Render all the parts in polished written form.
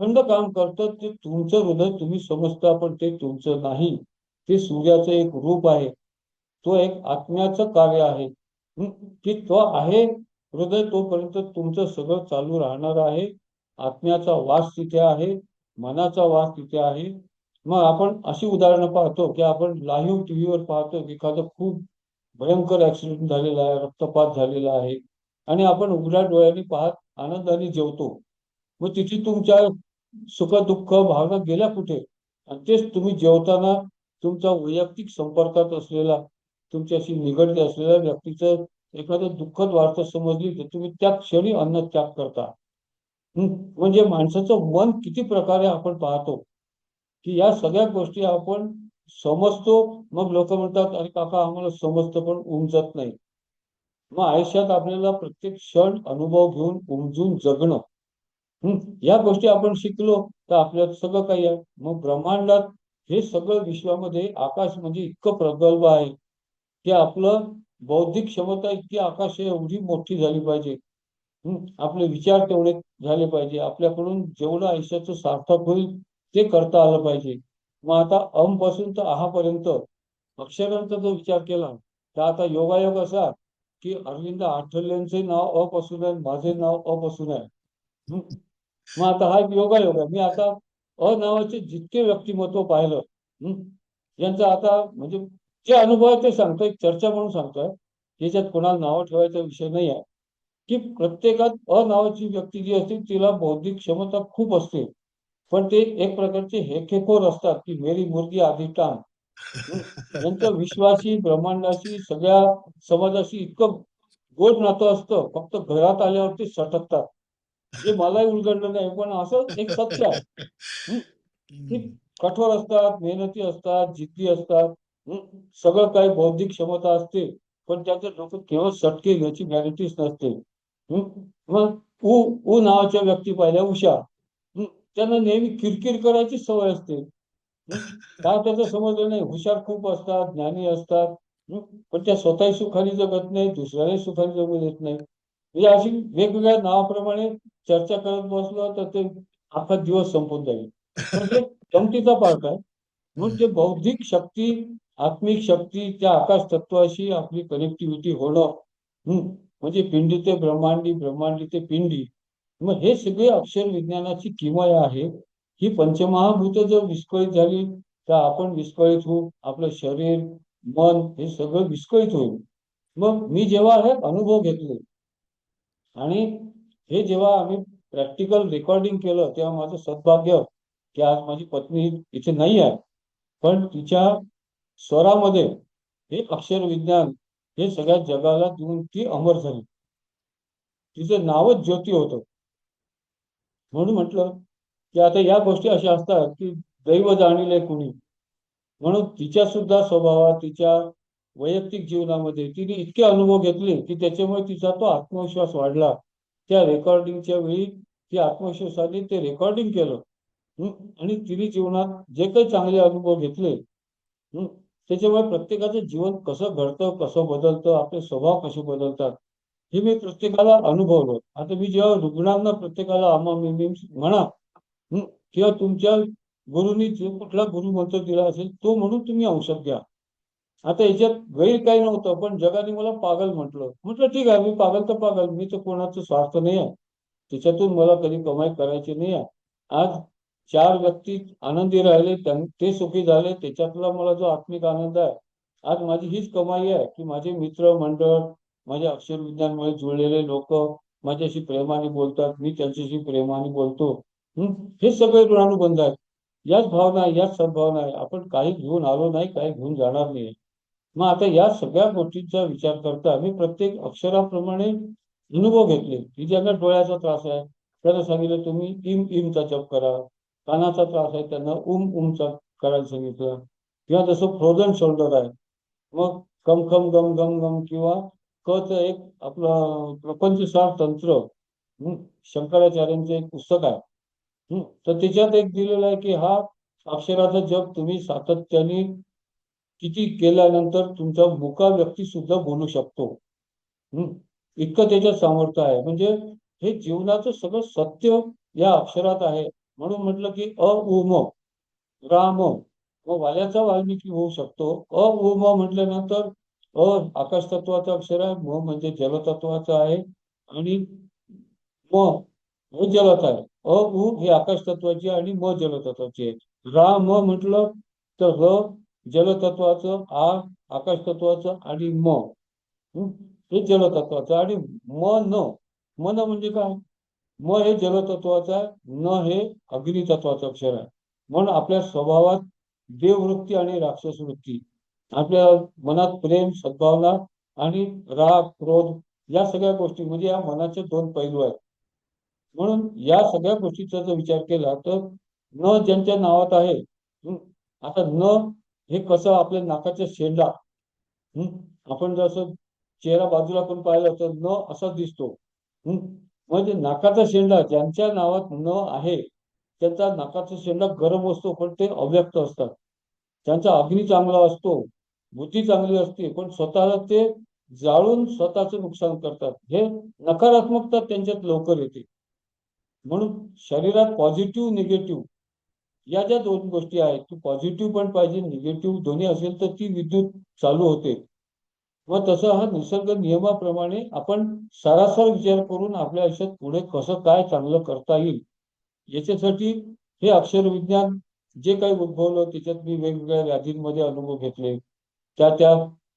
अखंड काम करतं ते तुमचं हृदय तुम्ही समजता, पण ते तुमचं नाही. ते सूर्याचं एक रूप आहे. तो एक आत्म्याचं कार्य आहे. हं, की तो आहे हृदय, तोपर्यंत तुमचं सगळं चालू राहणार आहे. आत्म्याचा वास तिथे आहे, मनाचा वास तिथे आहे. मग आपण अशी उदाहरणं पाहतो की आपण लाईव्ह टीव्हीवर पाहतो की एखादं खूप भयंकर ऍक्सिडेंट झालेला आहे, रक्तपात झालेला आहे आणि आपण उघड्या डोळ्यांनी पाहत आनंदाने जेवतो. मग तिथे तुमच्या सुख दुःख भावना गेल्या कुठे? आणि तेच तुम्ही जेवताना तुमचा वैयक्तिक संपर्कात असलेला, तुमच्याशी निगडीत असलेल्या व्यक्तीचं एखादं दुःखद वार्ता समजली तर तुम्ही त्या क्षणी अन्न त्याग करता. हं, म्हणजे माणसाचं मन किती प्रकारे आपण पाहतो, की या सगळ्या गोष्टी आपण समजतो. मग लोक म्हणतात, अरे काका आम्हाला समजतं पण उमजत नाही. मग आयुष्यात आपल्याला प्रत्येक क्षण अनुभव घेऊन उमजून जगणं, या गोष्टी आपण शिकलो तर आपल्यात सगळं काही आहे. मग ब्रह्मांडात हे सगळं विश्वामध्ये आकाश म्हणजे इतकं प्रगल्भ आहे की आपलं बौद्धिक क्षमता इतकी आकाश एवढी मोठी झाली पाहिजे. आपले विचार तेवढे झाले पाहिजे. आपल्याकडून जेवढं आयुष्याचं सार्थक होईल ते करता आलं पाहिजे. मग आता अम पासून तर आहा पर्यंत अक्षरांचा जो विचार केला तर आता योगायोग असा की अरविंद आठवलेंचे नाव अ पासून आहे, माझे नाव अ पासून आहे. हं. मग आता हा एक योगायोग आहे. मी आता अ नावाचे जितके व्यक्तिमत्व पाहिलं, हं, यांचं आता म्हणजे जे अनुभव आहे ते सांगतोय, एक चर्चा म्हणून सांगतोय. याच्यात कोणाला नावं ठेवायचा विषय नाही आहे. की प्रत्येकात अ नावाची व्यक्ती जी असते तिला बौद्धिक क्षमता खूप असते. पण ते एक प्रकारचे हेकेखोर असतात की मेरी मुर्गी आधी टांग. हं. यांचं विश्वाशी, ब्रह्मांडाशी, सगळ्या समाजाशी इतकं गोड नातं असतं. फक्त घरात आल्यावरती सटकतात. जे मलाही उलगडलं नाही, पण असं एक सत्य आहे. हं. की हम्म. कठोर असतात, मेहनती असतात, जिद्दी असतात. हं. सगळं काही बौद्धिक क्षमता असते. पण त्यांचं डोकं केव्हा सटकेल याची गॅरंटीच नसते. हं. मग ऊ नावाच्या व्यक्ती पाहिल्या उषा. हं. त्यांना नेहमी किरकिर करायची सवय असते. हं. काय त्याचं समजलं नाही. हुशार खूप असतात, ज्ञानी असतात. हं. पण त्या स्वतःही सुखाने जगत नाही, दुसऱ्यालाही सुखाने जगू देत नाही. म्हणजे अशी वेगवेगळ्या नावाप्रमाणे चर्चा करत बसलो तर ते अख्खा दिवस संपून जाईल. पण हे गमतीचा पार्ट आहे. म्हणून ते बौद्धिक शक्ती, आत्मिक शक्ती, त्या आकाश तत्वाशी आपली कनेक्टिव्हिटी होणं, हं, म्हणजे पिंडी ते ब्रह्मांडी, ब्रह्मांडी ते पिंडी. मग हे सगळे अक्षर विज्ञानाची किमया आहे. ही पंचमहाभूत जर विस्कळीत झाली तर आपण विस्कळीत होऊ. आपलं शरीर, मन हे सगळं विस्कळीत होईल. मग मी जेव्हा हे अनुभव घेतले आणि हे जेव्हा आम्ही प्रॅक्टिकल रेकॉर्डिंग केलं तेव्हा माझं सद्भाग्य की आज माझी पत्नी इथे नाही आहे. पण तिच्या स्वरामध्ये हे अक्षर विज्ञान हे सगळ्या जगाला देऊन ती अमर झाली. तिचं नावच ज्योती होतं. म्हणून म्हटलं की आता या गोष्टी अशा असतात की दैव जाणिले कुणी. म्हणून तिच्या सुद्धा स्वभावात, तिच्या वैयक्तिक जीवनामध्ये तिने इतके अनुभव घेतले की त्याच्यामुळे तिचा तो आत्मविश्वास वाढला. त्या रेकॉर्डिंगच्या वेळी ती आत्मविश्वासाने ते रेकॉर्डिंग केलं. हं. आणि तिने जीवनात जे काही चांगले अनुभव घेतले, हं, त्याच्यामुळे प्रत्येकाचं जीवन कसं घडतं, कसं बदलतं, आपले स्वभाव कसे बदलतात, हे मी प्रत्येकाला अनुभवलं. आता मी जेव्हा रुग्णांना प्रत्येकाला आमामिम म्हणा, हं, किंवा तुमच्या गुरुनी जो कुठला गुरुमंत्र दिला असेल, तो म्हणून तुम्ही औषध घ्या. आता याच्यात गैर काही नव्हतं, पण जगाने मला पागल म्हटलं. म्हटलं ठीक आहे, मी पागल तर पागल, मी तर कोणाचा स्वार्थ नाही आहे. त्याच्यातून मला कधी कमाई करायची नाही आहे. आज 4 व्यक्ती आनंदी राहिले, ते सुखी झाले, त्याच्यातला मला जो आत्मिक आनंद आहे, आज माझी हीच कमाई आहे, की माझे मित्र मंडळ, माझ्या अक्षर विज्ञानमुळे जुळलेले लोकं माझ्याशी प्रेमाने बोलतात, मी त्यांच्याशी प्रेमाने बोलतो. हं, हे सगळे ऋणानुबंध आहेत. याच भावना आहे, याच सद्भावना आहे. आपण काही घेऊन आलो नाही, काही घेऊन जाणार नाही. मग आता या सगळ्या गोष्टींचा विचार करता मी प्रत्येक अक्षराप्रमाणे अनुभव घेतले, की ज्यांना डोळ्याचा त्रास आहे, त्यांना सांगितलं तुम्ही इम इमचा जप करा. कानाचा त्रास आहे त्यांना उमचा करायला सांगितलं. किंवा जसं फ्रोझन शोल्डर आहे, मग खम खम गम गम गम किंवा कचं एक आपलं प्रपंचसार तंत्र, हं, शंकराचार्यांचं एक पुस्तक आहे. तर त्याच्यात एक दिलेलं आहे, की हा अक्षराचा जप तुम्ही सातत्याने किती केल्यानंतर तुमचा मुका व्यक्ती सुद्धा बोलू शकतो. हं. इतकं त्याच्यात सामर्थ्य आहे. म्हणजे हे जीवनाचं सगळं सत्य या अक्षरात आहे. म्हणून म्हटलं की अ उ म राम. मग वाल्याचा वाल्मिकी होऊ शकतो. अ उ म म्हटल्यानंतर अ आकाश तत्वाचं अक्षर आहे, म म्हणजे जलतत्वाचं आहे, आणि म हे जलच आहे. अ उ हे आकाश तत्वाची आणि म जलतत्वाची आहे. रा म म्हटलं तर र जलतत्वाचं, आ आकाश तत्वाचं आणि म हं, हे जलतत्वाचं, आणि म न मन म्हणजे काय? म हे जलतत्वाचं आहे, न हे अग्नितत्वाचं अक्षर आहे. म्हणून आपल्या स्वभावात देववृत्ती आणि राक्षस वृत्ती, आपल्या मनात प्रेम, सद्भावना आणि राग, क्रोध या सगळ्या गोष्टी म्हणजे या मनाचे दोन पैलू आहेत. म्हणून या सगळ्या गोष्टीचा जर विचार केला तर न ज्यांच्या नावात आहे, हं, आता न हे कसं आपल्या नाकाच्या शेंडा, हं, आपण जसं चेहरा बाजूला पण पाहिलं तर न असा दिसतो. हं, म्हणजे नाकाचा शेंडा ज्यांच्या नावात न आहे, त्यांचा नाकाचा शेंडा गरम असतो, पण ते अव्यक्त असतात. त्यांचा अग्नी चांगला असतो, बुद्धी चांगली असते, पण स्वतःला ते जाळून स्वतःचं नुकसान करतात. हे नकारात्मकता त्यांच्यात लवकर येते. म्हणून शरीरात पॉझिटिव्ह, निगेटिव्ह या ज्या दोन गोष्टी आहेत, की पॉझिटिव्ह पण पाहिजे, निगेटिव्ह दोन्ही असेल तर ती विद्युत चालू होते. मग तसं हा निसर्ग नियमाप्रमाणे आपण सारासार विचार करून आपल्या आयुष्यात पुढे कसं काय चांगलं करता येईल, याच्यासाठी हे अक्षर विज्ञान जे काही उद्भवलं, त्याच्यात मी वेगवेगळ्या व्याधींमध्ये अनुभव घेतले. त्या त्या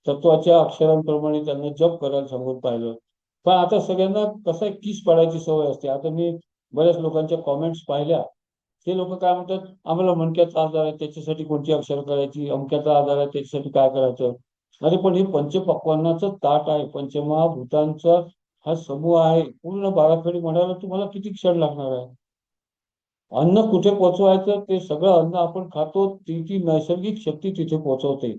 तत्वाच्या अक्षरांप्रमाणे त्यांना जप करायला सांगून पाहिलं. पण आता सगळ्यांना कसं आहे, किस पाडायची सवय असते. आता मी बऱ्याच लोकांच्या कॉमेंट्स पाहिल्या. ते लोक काय म्हणतात, आम्हाला मणक्याचा आजार आहे त्याच्यासाठी कोणती अक्षर करायची, अमक्याचा आजार आहे त्याच्यासाठी काय करायचं. अरे पण हे पंचपक्वान्नाचं ताट आहे, पंचमहाभूतांचा हा समूह आहे. पूर्ण बाराखडी म्हणायला तुम्हाला किती क्षण लागणार आहे? अन्न कुठे पोचवायचं, ते सगळं अन्न आपण खातो, ती नैसर्गिक शक्ती तिथे पोहोचवते.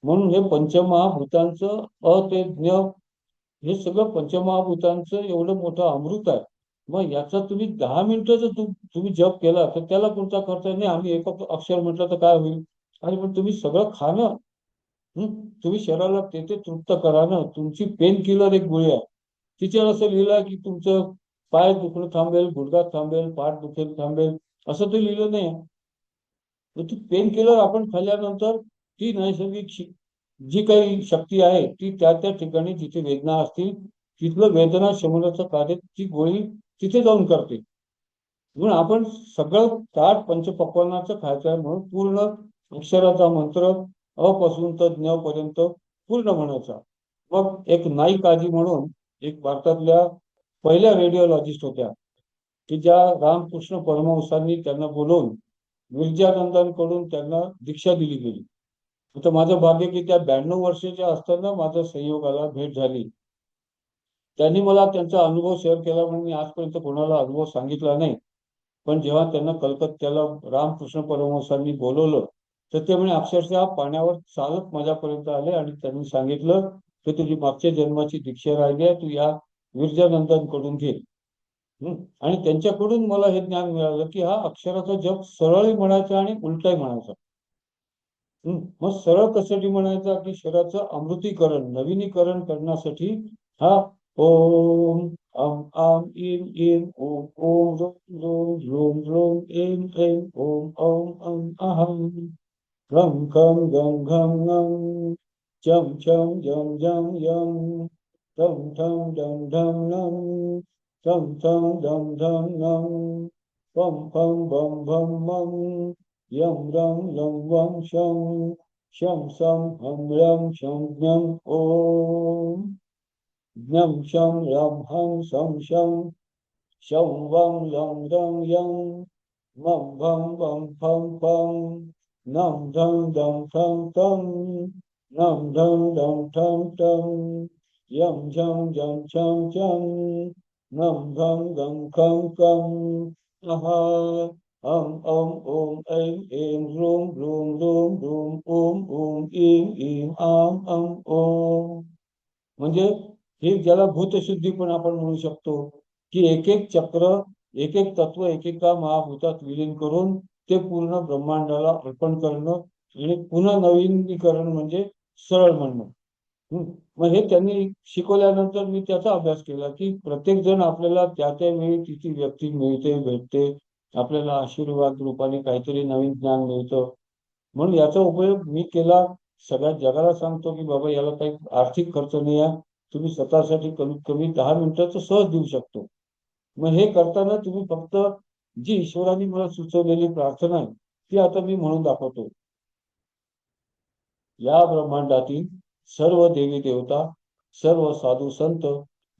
म्हणून हे पंचमहाभूतांचं अ ते ज्ञ, हे सगळं पंचमहाभूतांचं एवढं मोठं अमृत आहे. मग याचा तुम्ही 10 मिनिटं जर तुम्ही जप केला तर त्याला कोणता खर्च नाही. आम्ही एक अक्षर म्हटलं तर काय होईल? अरे पण तुम्ही सगळं खा ना. हं? तुम्ही शरीराला ते तृप्त करा ना. तुमची पेन किलर एक गोळी आहे. तिच्यावर असं लिहिलं आहे की तुमचं पाय दुखणं थांबेल, गुडघा थांबेल, पाठ दुखेल थांबेल, असं ते लिहिलं नाही. तर ती पेन किलर आपण खाल्ल्यानंतर ती नैसर्गिक जी काही शक्ती आहे ती त्या त्या ठिकाणी जिथे वेदना असतील तिथलं वेदना शमनाचं कार्य ती गोळी तिथे जाऊन करते. म्हणून आपण सगळं ताट पंचपक्वान्नाचं खायचं आहे, म्हणून पूर्ण अक्षराचा मंत्र अ पासून तर ज्ञ पर्यंत पूर्ण म्हणायचा. मग एक नाईक आजी म्हणून एक भारतातल्या पहिल्या रेडिओलॉजिस्ट होत्या, की ज्या रामकृष्ण परमहंसांनी त्यांना बोलवून विरजानंदांकडून त्यांना दीक्षा दिली गेली. आता माझं भाग्य की त्या 92 वर्षाच्या असताना माझ्या संयोगाला भेट झाली. त्यांनी मला त्यांचा अनुभव शेअर केला, म्हणून मी आजपर्यंत कोणाला अनुभव सांगितला नाही. पण जेव्हा त्यांना कलकत्त्याला रामकृष्ण परमहंसांनी बोलवलं, तर ते म्हणे अक्षरशः पाण्यावर चालत माझ्यापर्यंत आले आणि त्यांनी सांगितलं की तुझी मागच्या जन्माची दीक्षा राहिली आहे, तू या विरजानंदांकडून घे. आणि त्यांच्याकडून मला हे ज्ञान मिळालं की हा अक्षराचा जप सरळही म्हणायचा आणि उलटाही म्हणायचा. मग सरळ कशासाठी म्हणायचा की शरीराचं अमृतीकरण, नवीनीकरण करण्यासाठी हा ओम अम आम इम इम ओम ओम रोम रोम रोम रोम एम एम ओम ओम अम अहम रम खम गम घम ngम चम चम जम जम यम टम ठम डम ढम नम टम टम डम ढम नम पम पम बम भम मम यम रम लम वम शम शम हम रम शम ज्ञम ओम ज्ञम शम रम हम शम वम लम रम यम मम भम बम फम फम नम धम दम ठम ठम नम धम दम ठम ठम यम झम जम छम छम नम घम गम खम कम आहा हम ओम ओम ऐं ऐं ह्रूम ह्रूम ह्रूम ह्रूम ओम ओम ईं ईं आम अम ओम. म्हणजे हे ज्याला भूतशुद्धी पण आपण म्हणू शकतो, की एक एक चक्र, एक एक तत्व एकेका महाभूतात विलीन करून ते पूर्ण ब्रह्मांडाला अर्पण करणं आणि पुन्हा नवीनीकरण म्हणजे सरळ म्हणणं. मग हे त्यांनी शिकवल्यानंतर मी त्याचा अभ्यास केला, की प्रत्येक जण आपल्याला त्या त्या वेळी तिची व्यक्ती मिळते, भेटते, आपल्याला आशीर्वाद रूपाने काहीतरी नवीन ज्ञान मिळतं. म्हणून याचा उपयोग मी केला. सगळ्या जगाला सांगतो की बाबा याला काही आर्थिक खर्च नाही आहे. तुम्ही स्वतःसाठी कमीत कमी 10 मिनिटाचं सहज देऊ शकतो. मग हे करताना तुम्ही फक्त जी ईश्वराने मला सुचवलेली प्रार्थना आहे ती आता मी म्हणून दाखवतो. या ब्रह्मांडातील सर्व देवी देवता, सर्व साधू संत,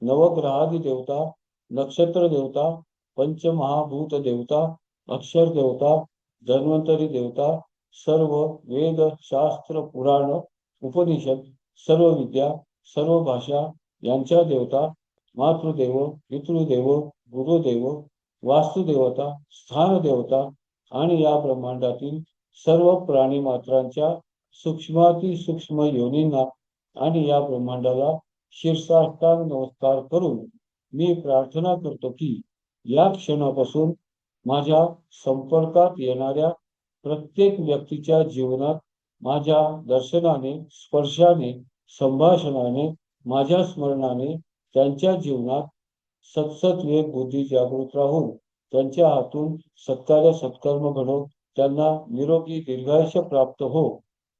नवग्रहादी देवता, नक्षत्र देवता, पंचमहाभूत देवता, अक्षर देवता, धन्वंतरी देवता, सर्व वेद शास्त्र पुराण उपनिषद, सर्व विद्या, सर्व भाषा यांच्या देवता, मातृदेव, पितृदेव, गुरुदेव, वास्तुदेवता, स्थान देवता आणि या ब्रह्मांडातील सर्व प्राणी मात्रांच्या सूक्ष्माती सूक्ष्म योनींना आणि या ब्रह्मांडाला शीर्षाष्टांग नमस्कार करून मी प्रार्थना करतो की या क्षणापासून माझ्या संपर्कात येणाऱ्या प्रत्येक व्यक्तीच्या जीवनात माझ्या दर्शनाने, स्पर्शाने, संभाषणाने, माझ्या स्मरणाने त्यांच्या जीवनात सत्सत्विवेक बुद्धी जागृत राहून त्यांच्या हातून सत्कार्य सत्कर्म घडो, त्यांना निरोगी दीर्घायुष्य प्राप्त हो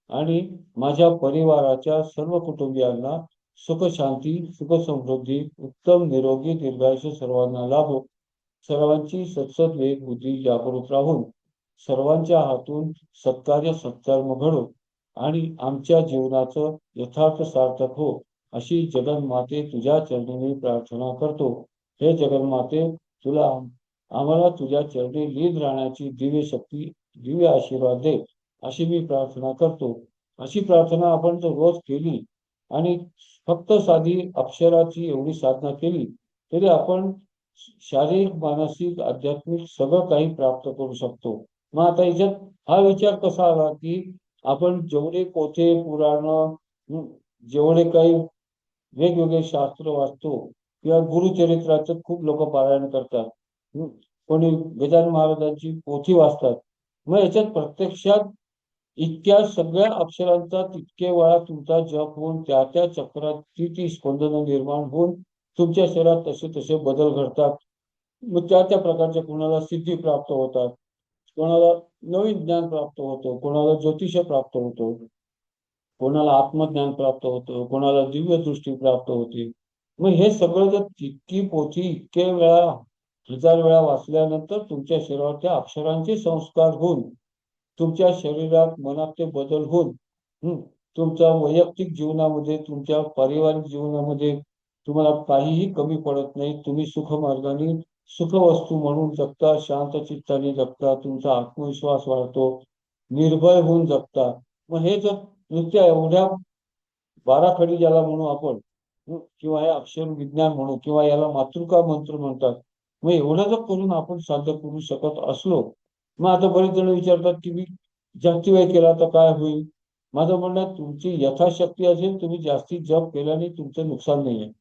आणि माझ्या परिवाराच्या सर्व कुटुंबियांना सुख शांती, सुख समृद्धी, उत्तम निरोगी दीर्घायुष्य सर्वांना लाभो. सर्वांची सत्सत्विवेक बुद्धी जागृत राहून सर्वांच्या हातून सत्कार्य सत्कर्म घडो आणि आमच्या जीवनाचं यथार्थ सार्थक हो, अशी जगन्माते तुझ्या चरणी मी प्रार्थना करतो. हे जगन्माते, तुला आम्हाला तुझ्या चरणी लीन राहण्याची दिव्य शक्ती, दिव्य आशीर्वाद दे, अशी मी प्रार्थना करतो. अशी प्रार्थना आपण जर रोज केली आणि फक्त साधी अक्षराची एवढी साधना केली तरी आपण शारीरिक, मानसिक, आध्यात्मिक सगळं काही प्राप्त करू शकतो. मग आता याच्यात हा विचार कसा आला की आपण जेवढे पोथे पुराण, जेवढे काही वेगवेगळे शास्त्र वाचतो किंवा गुरुचरित्राचं खूप लोक पारायण करतात, कोणी गजानन महाराजांची पोथी वाचतात. मग याच्यात प्रत्यक्षात इतक्या सगळ्या अक्षरांचा तितके वेळा तुमचा जप होऊन त्या त्या चक्रात ती स्पंदनं निर्माण होऊन तुमच्या शरीरात तसे तसे बदल घडतात. मग त्या त्या प्रकारच्या कोणाला सिद्धी प्राप्त होतात, कोणाला नवीन ज्ञान प्राप्त होतो, कोणाला ज्योतिष प्राप्त होतो, कोणाला आत्मज्ञान प्राप्त होतं, कोणाला दिव्य दृष्टी प्राप्त होते. मग हे सगळं जर तितकी पोथी इतके वेळा, हजार वेळा वाचल्यानंतर तुमच्या शरीरावर त्या अक्षरांचे संस्कार होऊन तुमच्या शरीरात मनात ते बदल होऊन तुमच्या वैयक्तिक जीवनामध्ये, तुमच्या पारिवारिक जीवनामध्ये तुम्हाला काहीही कमी पडत नाही. तुम्ही सुखमार्गाने सुखवस्तू म्हणून जगता, शांत चित्ताने जगता, तुमचा आत्मविश्वास वाढतो, निर्भय होऊन जगता. मग हे जर नुसत्या एवढ्या बाराखडी ज्याला म्हणू आपण, किंवा हे अक्षर विज्ञान म्हणू किंवा याला मातृका मंत्र म्हणतात, मग एवढं जर करून आपण साध्य करू शकत असलो, मग आता बरेच जण विचारतात की मी जास्ती वेळ केला तर काय होईल. माझं म्हणणं आहे, तुमची यथाशक्ती असेल, तुम्ही जास्ती जप केल्याने तुमचं नुकसान नाही आहे.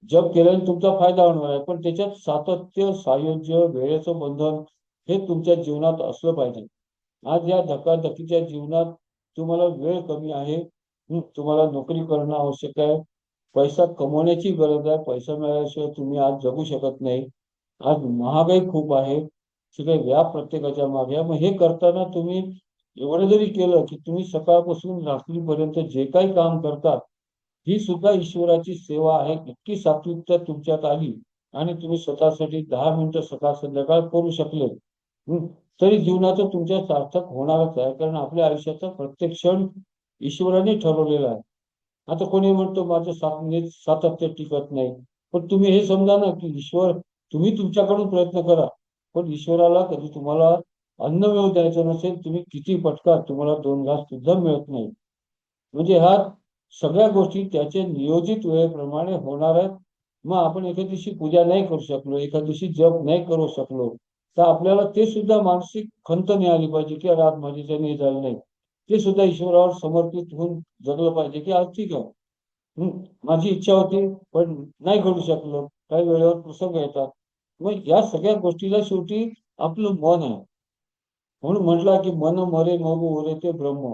जप केल्याने तुमचा फायदा होणार आहे, पण त्याच्यात सातत्य, सायुज्य, वेळेचं बंधन हे तुमच्या जीवनात असलं पाहिजे. आज या धकाधकीच्या जीवनात तुम्हाला वेळ कमी आहे, तुम्हाला नोकरी करणं आवश्यक आहे, पैसा कमवण्याची गरज आहे, पैसा मिळाल्याशिवाय तुम्ही आज जगू शकत नाही. आज महागाई खूप आहे, सगळे व्याप प्रत्येकाच्या मागे आहे. मग हे करताना तुम्ही एवढं जरी केलं की तुम्ही सकाळपासून रात्रीपर्यंत जे काही काम करतात ही सुद्धा ईश्वराची सेवा आहे. इतकी सात्विकता तुमच्यात आली आणि तुम्ही स्वतःसाठी 10 मिनिटं सकाळ संध्याकाळ करू शकले, तरी जीवनाचं तुमच्या सार्थक होणारच आहे. कारण आपल्या आयुष्याचा प्रत्येक क्षण ईश्वराने ठरवलेला आहे. आता कोणी म्हणतो माझं सातत्य टिकत नाही, पण तुम्ही हे समजा ना की ईश्वर, तुम्ही तुमच्याकडून प्रयत्न करा, पण ईश्वराला कधी तुम्हाला अन्न मिळू द्यायचं नसेल, तुम्ही किती पटका, तुम्हाला 2 घास सुद्धा मिळत नाही. म्हणजे ह्या सगळ्या गोष्टी त्याचे नियोजित वेळेप्रमाणे होणार आहेत. मग आपण एखाद्या दिवशी पूजा नाही करू शकलो, एखाद्या दिवशी जप नाही करू शकलो, तर आपल्याला ते सुद्धा मानसिक खंत नाही आली पाहिजे की अरे आज माझ्याच्याने हे झालं नाही. ते सुद्धा ईश्वरावर समर्पित होऊन जगलं पाहिजे की आज ठीक आहे, माझी इच्छा होती पण नाही घडू शकलो, काही वेळेवर प्रसंग येतात. मग या सगळ्या गोष्टीला शेवटी आपलं मन आहे. म्हणून म्हटलं की मन मरे मग उरे ते ब्रह्म.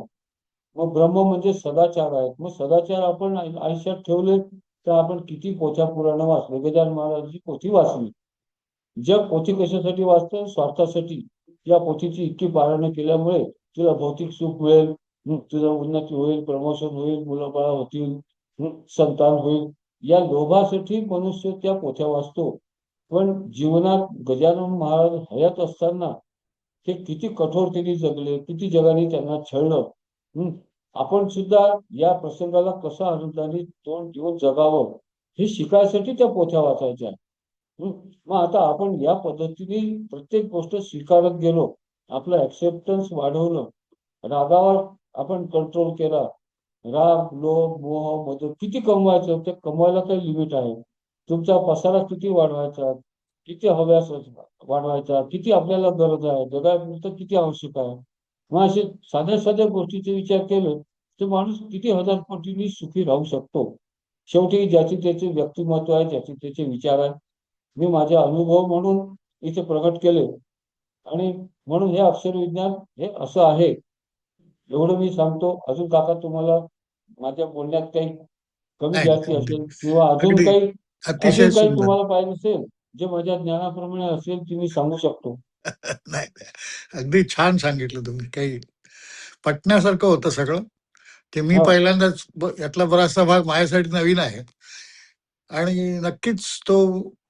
मग ब्रह्म म्हणजे सदाचार आहेत. मग सदाचार आपण आयुष्यात ठेवले तर आपण किती पोथ्या पुराण वाचले, गजानन महाराजांची पोथी वाचली, जग पोथी कशासाठी वाचतं? स्वार्थासाठी. या पोथीची इतकी पारायण केल्यामुळे तुला भौतिक सुख मिळेल, तुझं उन्नती होईल, प्रमोशन होईल, मुलं बाळ होतील, संतान होईल. या लोभासाठी मनुष्य त्या पोथ्या वाचतो. पण जीवनात गजानन महाराज हयात असताना ते किती कठोरतेने जगले, किती जगाने त्यांना छळलं. हं. आपण सुद्धा या प्रसंगाला कसं आनंदाने तोंड देऊन जगावं हे शिकायसाठी त्या पोथ्या वाचायच्या. मग आता आपण या पद्धतीने प्रत्येक गोष्ट स्वीकारत गेलो, आपलं ऍक्सेप्टन्स वाढवलं, रागावर आपण कंट्रोल केला. राग, लोभ, मोह, मद किती कमवायचं? ते कमवायला काही लिमिट आहे? तुमचा पसारा किती वाढवायचा, किती हव्यास वाढवायचा, किती आपल्याला गरज आहे, जगापुरतं किती आवश्यक आहे? मग असे साध्या साध्या गोष्टीचे विचार केले तर माणूस किती हजार पटीने सुखी राहू शकतो. शेवटी ज्याचे त्याचे व्यक्तिमत्व आहे, ज्याचे त्याचे विचार आहे. मी माझे अनुभव म्हणून इथे प्रकट केले आणि म्हणून हे अक्षरविज्ञान हे असं आहे एवढं मी सांगतो. अजून काका तुम्हाला माझ्या बोलण्यात काही कमी नाही जास्ती अगदी असेल किंवा अगदी अतिशय अजून काही सुंदर. तुम्हाला पाहिजे असेल जे माझ्या ज्ञानाप्रमाणे असेल ते मी सांगू शकतो. नाही अगदी छान सांगितलं तुम्ही. काही पटण्यासारखं होतं सगळं. ते मी हा पहिल्यांदाच यातला बराचसा भाग माझ्यासाठी नवीन आहे आणि नक्कीच तो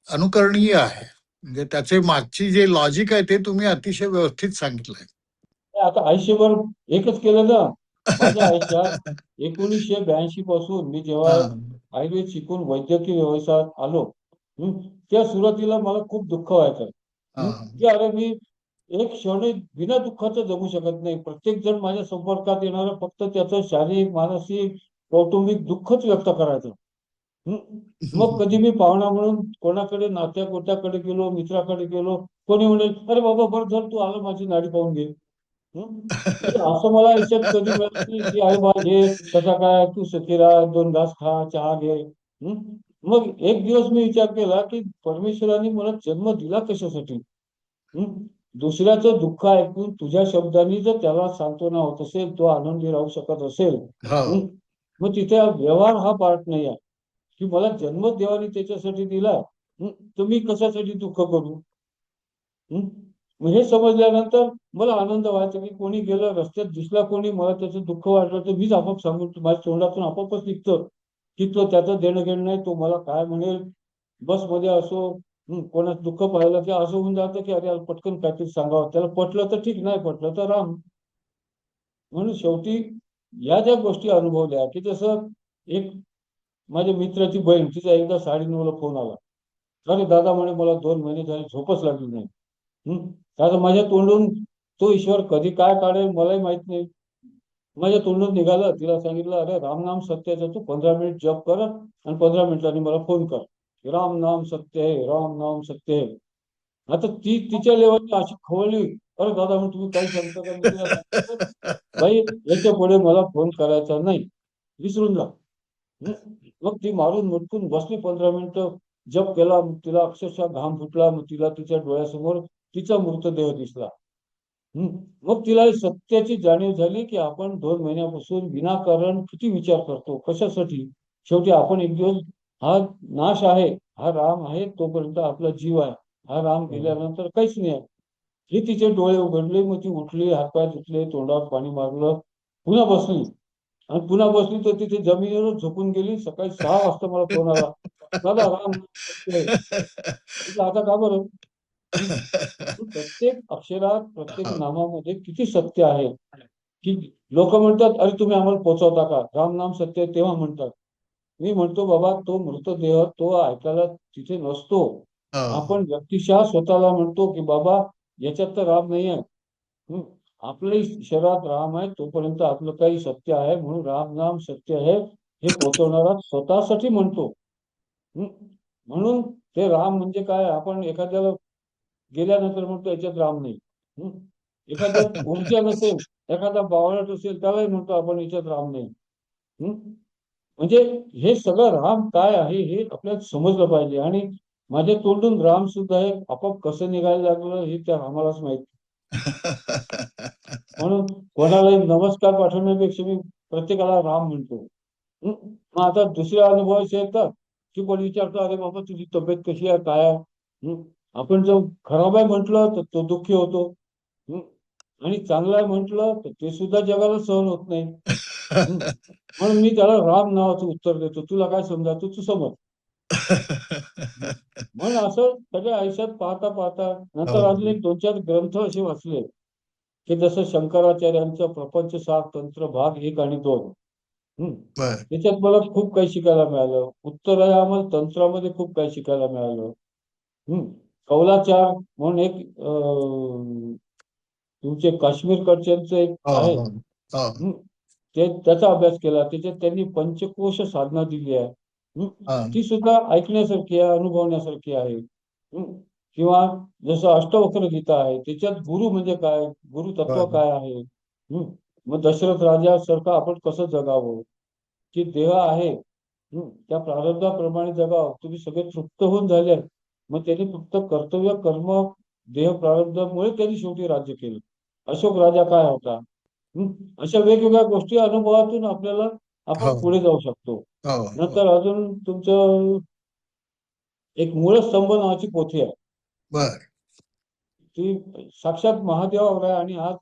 अनुकरणीय आहे. म्हणजे त्याचे मागची जे लॉजिक आहे ते तुम्ही अतिशय व्यवस्थित सांगितलंय. आता आयुष्यभर एकच केलं ना. माझ्या आयुष्यात 1982 पासून मी जेव्हा हा, आयुर्वेद शिकून वैद्यकीय व्यवसायात आलो, त्या सुरुवातीला मला खूप दुःख व्हायचं. हा, की अरे मी एक क्षण बिना दुःखाचं जगू शकत नाही. प्रत्येक जण माझ्या संपर्कात येणार फक्त त्याचं शारीरिक, मानसिक, कौटुंबिक दुःखच व्यक्त करायचं. हं. मग कधी मी पाहुणा म्हणून कोणाकडे नात्या गोत्याकडे गेलो, मित्राकडे गेलो, कोणी म्हणेल अरे बाबा बरं झालं तू आलं, माझी नाडी पाहून घे. म्हणजे असं मला याच्यात कधी मिळत नाही की अरे बा घे कसा काय तू सुखी राहा, 2 घास खा, चहा घे. मग एक दिवस मी विचार केला की परमेश्वराने मला जन्म दिला कशासाठी? हं? दुसऱ्याचं दुःख ऐकून तुझ्या शब्दांनी जर त्याला सांत्वना होत असेल, तो आनंदी राहू शकत असेल, हो. मग तिथे व्यवहार हा पार्ट नाही आहे. की मला जन्म देवाने त्याच्यासाठी दिला, तर मी कशासाठी दुःख करू? हं? मग हे समजल्यानंतर मला आनंद व्हायचा की कोणी गेलं रस्त्यात दिसला कोणी मला त्याचं दुःख वाटलं तर मीच आपोआप सांगून माझ्या तोंडातून आपोआपच निघतं की तो त्याचं देणं घेणं नाही, तो मला काय म्हणेल. बसमध्ये असो, कोणाचं दुःख पाहिलं की असं होऊन जातं की अरे यार पटकन काहीतरी सांगावं. त्याला पटलं तर ठीक, नाही पटलं तर राम. म्हणून शेवटी या ज्या गोष्टी अनुभवल्या की जसं एक माझ्या मित्राची बहीण, तिचा एकदा 9:30ला फोन आला. अरे दादा म्हणे मला 2 महिने झाले झोपच लागली नाही. आता माझ्या तोंडून तो ईश्वर कधी काय काढेल मलाही माहित नाही. माझ्या तोंडून निघालं, तिला सांगितलं अरे राम नाम सत्य आहे, तू 15 मिनिट जप कर आणि 15 मिनिटांनी मला फोन कर. राम नाम सत्य आहे, राम नाम सत्य आहे. आता ती तिच्या लेवलची अशी खवळली. अरे दादा मग तुम्ही काही सांगता का? मी तिला सांगितलं बाई याच्या पुढे मला फोन करायचा नाही, विसरून जा. हं. मग ती मारून मुटकून बसली 15 मिनिटं. जप केला. मग तिला अक्षरशः घाम फुटला. मग तिला तिच्या डोळ्यासमोर तिचा मृतदेह दिसला. हं. मग तिला सत्याची जाणीव झाली की आपण 2 महिन्यापासून विनाकारण किती विचार करतो, कशासाठी? शेवटी आपण एक दिवस हा नाश आहे, हा राम आहे तोपर्यंत आपला जीव आहे. हा राम गेल्यानंतर काहीच नाही आहे. हे तिचे डोळे उघडले. मग ती उठली, हातपाय धुतले, तोंडावर पाणी मारलं, पुन्हा बसली. आणि पुन्हा बसली तर तिथे जमिनीवरच झोपून गेली. सकाळी 6 वाजता मला फोन आला. दादा राम सत्य आहे. म्हटलं आता का बरं? प्रत्येक अक्षरात, प्रत्येक हो. नामामध्ये किती सत्य आहे. की लोक म्हणतात अरे तुम्ही आम्हाला पोचवता का? राम नाम सत्य आहे तेव्हा म्हणतात. मी म्हणतो बाबा तो मृतदेह तो ऐकायला तिथे नसतो. हो. आपण व्यक्तिशः स्वतःला म्हणतो की बाबा याच्यात तर राम नाही आहे. हं. आपल्याही शरीरात राम आहे तोपर्यंत आपलं काही सत्य आहे, म्हणून राम नाम सत्य आहे हे पोचवणारा स्वतःसाठी म्हणतो. हं. म्हणून ते राम म्हणजे काय? आपण एखाद्याला गेल्यानंतर म्हणतो याच्यात राम नाही. हं. एखाद्यात ऊर्जा नसेल, एखादा बावळट असेल त्यालाही म्हणतो आपण याच्यात राम नाही. हं. म्हणजे हे सगळं राम काय आहे हे आपल्याला समजलं पाहिजे. आणि माझ्या तोंडून राम सुद्धा हे आपोआप कसं निघायला लागलं हे त्या रामालाच माहिती. म्हणून कोणालाही नमस्कार पाठवण्यापेक्षा मी प्रत्येकाला राम म्हणतो. मग आता दुसऱ्या अनुभवाचे येतात की कोणी विचारतो अरे बाबा तुझी तब्येत कशी आहे, काय आहे? आपण जर खराब आहे म्हटलं तर तो दुःखी होतो. हं. आणि चांगलं आहे म्हटलं तर ते सुद्धा जगाला सहन होत नाही. हं. म्हणून मी त्याला राम नावाचं उत्तर देतो. तुला काय समजायचं तू समज. हं. म्हणून असं सगळ्या आयुष्यात पाहता पाहता नंतर हो. अजून एक 2-4 ग्रंथ असे वाचले, की जसं शंकराचार्यांचं प्रपंचसार तंत्र भाग 1 आणि 2. हं. बर. त्याच्यात मला खूप काही शिकायला मिळालं. उत्तरायण तंत्रामध्ये खूप काही शिकायला मिळालं. हं. कौलाचार म्हणून एक तुमचे काश्मीरकडच्यांचं एक हो, आहे. हो, हो. हं. ते त्याचा अभ्यास केला. त्याच्यात त्यांनी पंचकोश साधना दिली आहे. हं. हा. ती सुद्धा ऐकण्यासारखी आहे, अनुभवण्यासारखी आहे. हं. किंवा जसं अष्टवक्र गीता आहे. त्याच्यात गुरु म्हणजे काय? गुरुतत्व बर. काय आहे? हं. मग दशरथ राजासारखं आपण कसं जगावं? की देह आहे. त्या प्रारब्धाप्रमाणे जगावं. तुम्ही सगळे तृप्त होऊन झाले. मग त्यांनी फक्त कर्तव्य, कर्म, देह प्रारब्धामुळे त्यांनी शेवटी राज्य केलं. अशोक राजा काय होता? हं. अशा वेगवेगळ्या गोष्टी अनुभवातून आपल्याला हो, आपण पुढे जाऊ शकतो. हो, हो. नंतर अजून तुमचं एक मूळस्तंभ नावाची पोथी आहे. बर. ती साक्षात महादेवावर आहे आणि आज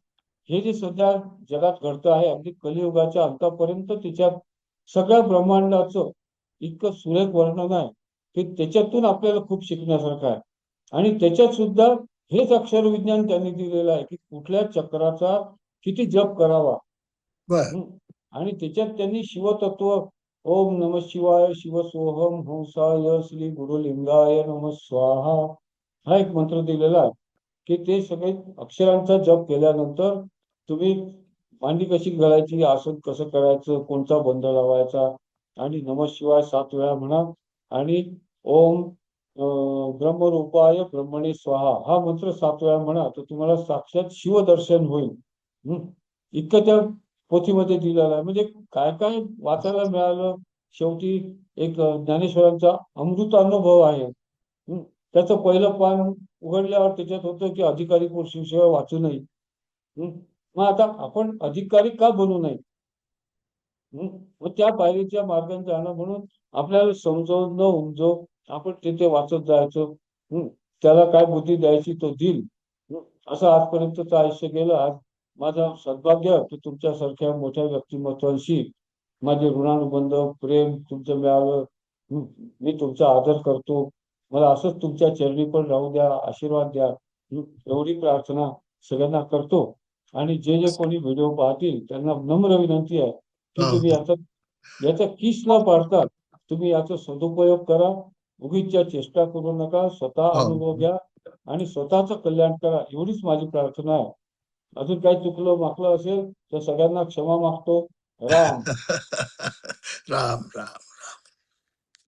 हे जे सध्या जगात घडतं आहे अगदी कलियुगाच्या अंतापर्यंत तिच्यात सगळ्या ब्रह्मांडाचं इतकं सुरेख वर्णन आहे की त्याच्यातून आपल्याला खूप शिकण्यासारखं आहे. आणि त्याच्यात सुद्धा हेच अक्षरविज्ञान त्यांनी दिलेलं आहे की कुठल्या चक्राचा किती जप करावा. बर. हं. आणि त्याच्यात त्यांनी शिवतत्व ओम नमः शिवाय शिवसोहम हंसाय श्री गुरुलिंगाय नमः स्वाहा हा एक मंत्र दिलेला आहे की ते सगळे अक्षरांचा जप केल्यानंतर तुम्ही मांडी कशी घालायची, आसन कसं करायचं, कोणता बंद लावायचा आणि नमः शिवाय 7 वेळा म्हणा आणि ओम ब्रह्मरूपाय ब्रह्मणे स्वाहा हा मंत्र 7 वेळा म्हणा तर तुम्हाला साक्षात शिवदर्शन होईल. हं. इतकं त्या पोथीमध्ये दिलेलं आहे. म्हणजे काय काय वाचायला मिळालं. शेवटी एक ज्ञानेश्वरांचा अमृत अनुभव आहे. हं. त्याचं पहिलं पान उघडल्यावर त्याच्यात होतं की अधिकारी पुरुषाशिवाय वाचू नये. हं. मग आता आपण अधिकारी का बनू नये? हं. मग त्या पायरीच्या मार्गाने जाणं म्हणून आपल्याला समजो न उमजो आपण तिथे वाचत जायचं. हं. त्याला काय बुद्धी द्यायची तो देईल. हं. असं आजपर्यंतचं आयुष्य गेलं. आज माझं सद्भाग्य की तुमच्यासारख्या मोठ्या व्यक्तिमत्वांशी माझे ऋणानुबंध, प्रेम तुमचं मिळालं. हं. मी तुमचा आदर करतो. मला असंच तुमच्या चरणी पण राहू द्या, आशीर्वाद द्या. एवढी प्रार्थना सगळ्यांना करतो आणि जे जे कोणी व्हिडिओ पाहतील त्यांना नम्र विनंती आहे की हो, तुम्ही याचा किस न पाडता तुम्ही याचा सदुपयोग करा. उगीचच्या चेष्टा करू नका. स्वतः हो. अनुभव घ्या आणि स्वतःचं कल्याण करा. एवढीच माझी प्रार्थना आहे. अजून काही चुकलं माकलं असेल तर सगळ्यांना क्षमा मागतो. राम. राम राम.